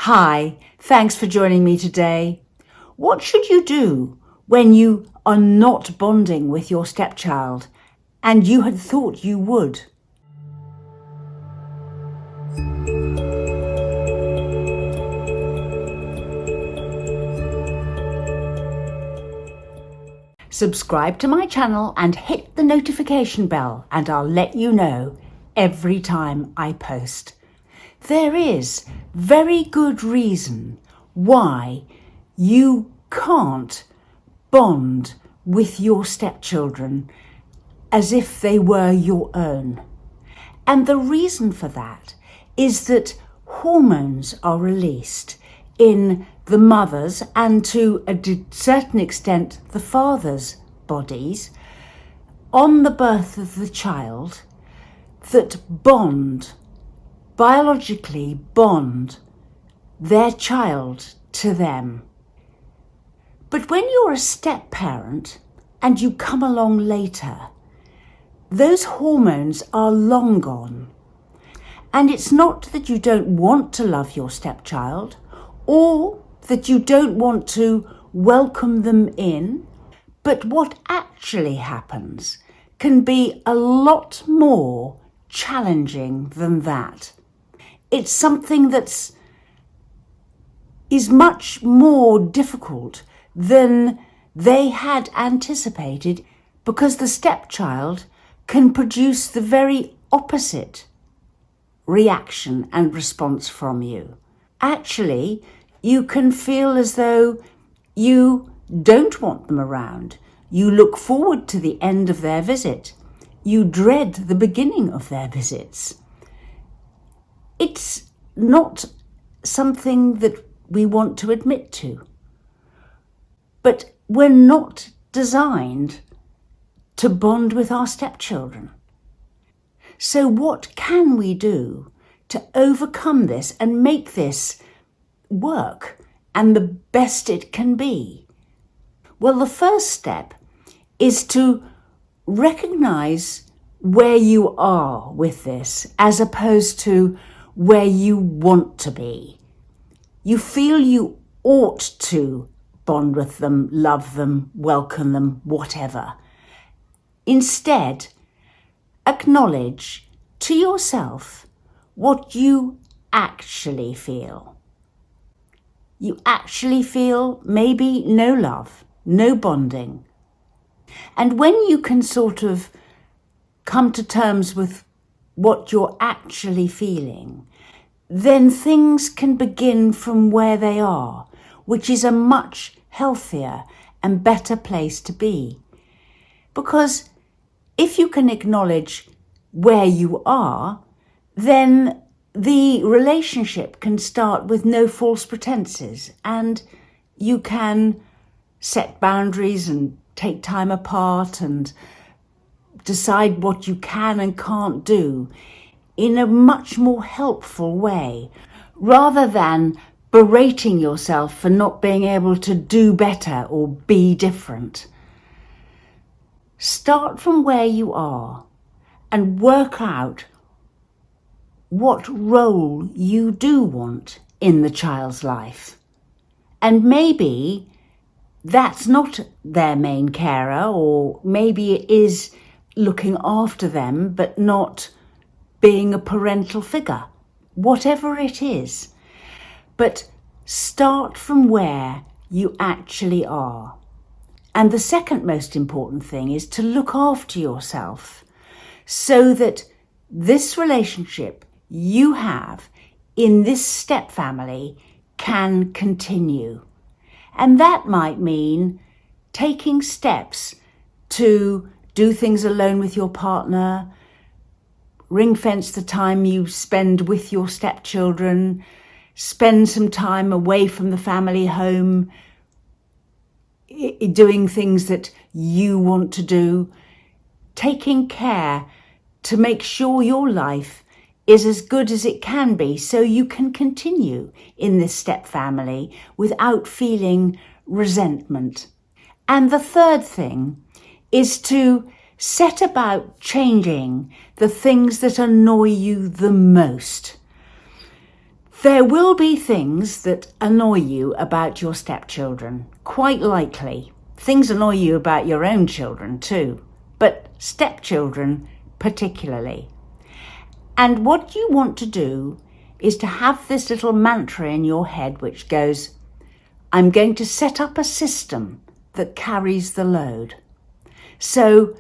Hi, thanks for joining me today. What should you do when you are not bonding with your stepchild and you had thought you would? Subscribe to my channel and hit the notification bell and I'll let you know every time I post. There is very good reason why you can't bond with your stepchildren as if they were your own. And the reason for that is that hormones are released in the mother's and to a certain extent the father's bodies on the birth of the child that biologically bond their child to them. But when you're a step parent and you come along later, those hormones are long gone. And it's not that you don't want to love your stepchild or that you don't want to welcome them in, but what actually happens can be a lot more challenging than that. It's something that is much more difficult than they had anticipated, because the stepchild can produce the very opposite reaction and response from you. Actually, you can feel as though you don't want them around. You look forward to the end of their visit. You dread the beginning of their visits. It's not something that we want to admit to. But we're not designed to bond with our stepchildren. So what can we do to overcome this and make this work and the best it can be? Well, the first step is to recognize where you are with this as opposed to where you want to be. You feel you ought to bond with them, love them, welcome them, whatever. Instead, acknowledge to yourself what you actually feel. You actually feel maybe no love, no bonding. And when you can sort of come to terms with what you're actually feeling, then things can begin from where they are, which is a much healthier and better place to be. Because if you can acknowledge where you are, then the relationship can start with no false pretenses, and you can set boundaries and take time apart and decide what you can and can't do in a much more helpful way, rather than berating yourself for not being able to do better or be different. Start from where you are and work out what role you do want in the child's life. And maybe that's not their main carer, or maybe it is looking after them but not being a parental figure, whatever it is. But start from where you actually are. And the second most important thing is to look after yourself so that this relationship you have in this step family can continue. And that might mean taking steps to do things alone with your partner, ring fence the time you spend with your stepchildren, spend some time away from the family home, doing things that you want to do, taking care to make sure your life is as good as it can be so you can continue in this step family without feeling resentment. And the third thing is to set about changing the things that annoy you the most. There will be things that annoy you about your stepchildren, quite likely. Things annoy you about your own children too, but stepchildren particularly. And what you want to do is to have this little mantra in your head which goes, I'm going to set up a system that carries the load. So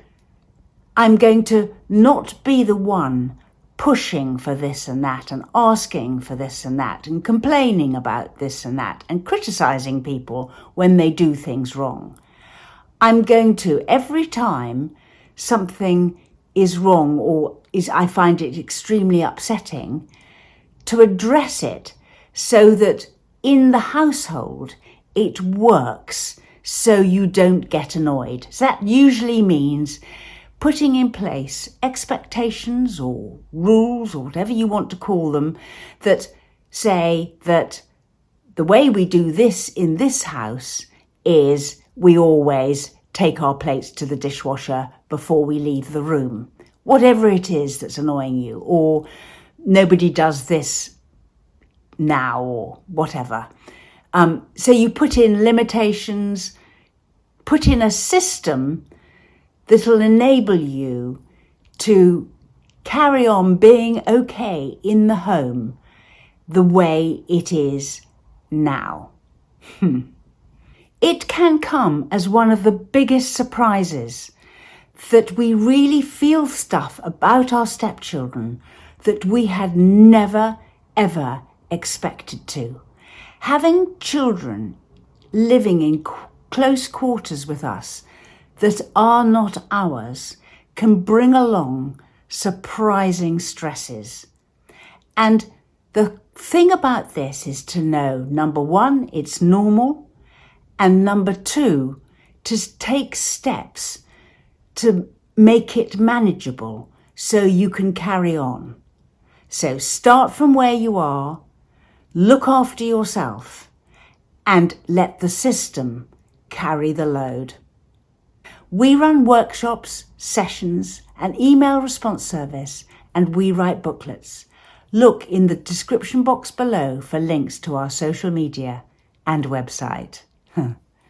I'm going to not be the one pushing for this and that and asking for this and that and complaining about this and that and criticizing people when they do things wrong. I'm going to, every time something is wrong or I find it extremely upsetting, to address it so that in the household it works so you don't get annoyed. So that usually means putting in place expectations or rules or whatever you want to call them that say that the way we do this in this house is we always take our plates to the dishwasher before we leave the room. Whatever it is that's annoying you, or nobody does this now or whatever. So you put in limitations, put in a system that'll enable you to carry on being okay in the home the way it is now. It can come as one of the biggest surprises that we really feel stuff about our stepchildren that we had never, ever expected to. Having children living in close quarters with us that are not ours can bring along surprising stresses. And the thing about this is to know, number one, it's normal, and number two, to take steps to make it manageable so you can carry on. So start from where you are, look after yourself, and let the system carry the load. We run workshops, sessions, an email response service, and we write booklets. Look in the description box below for links to our social media and website.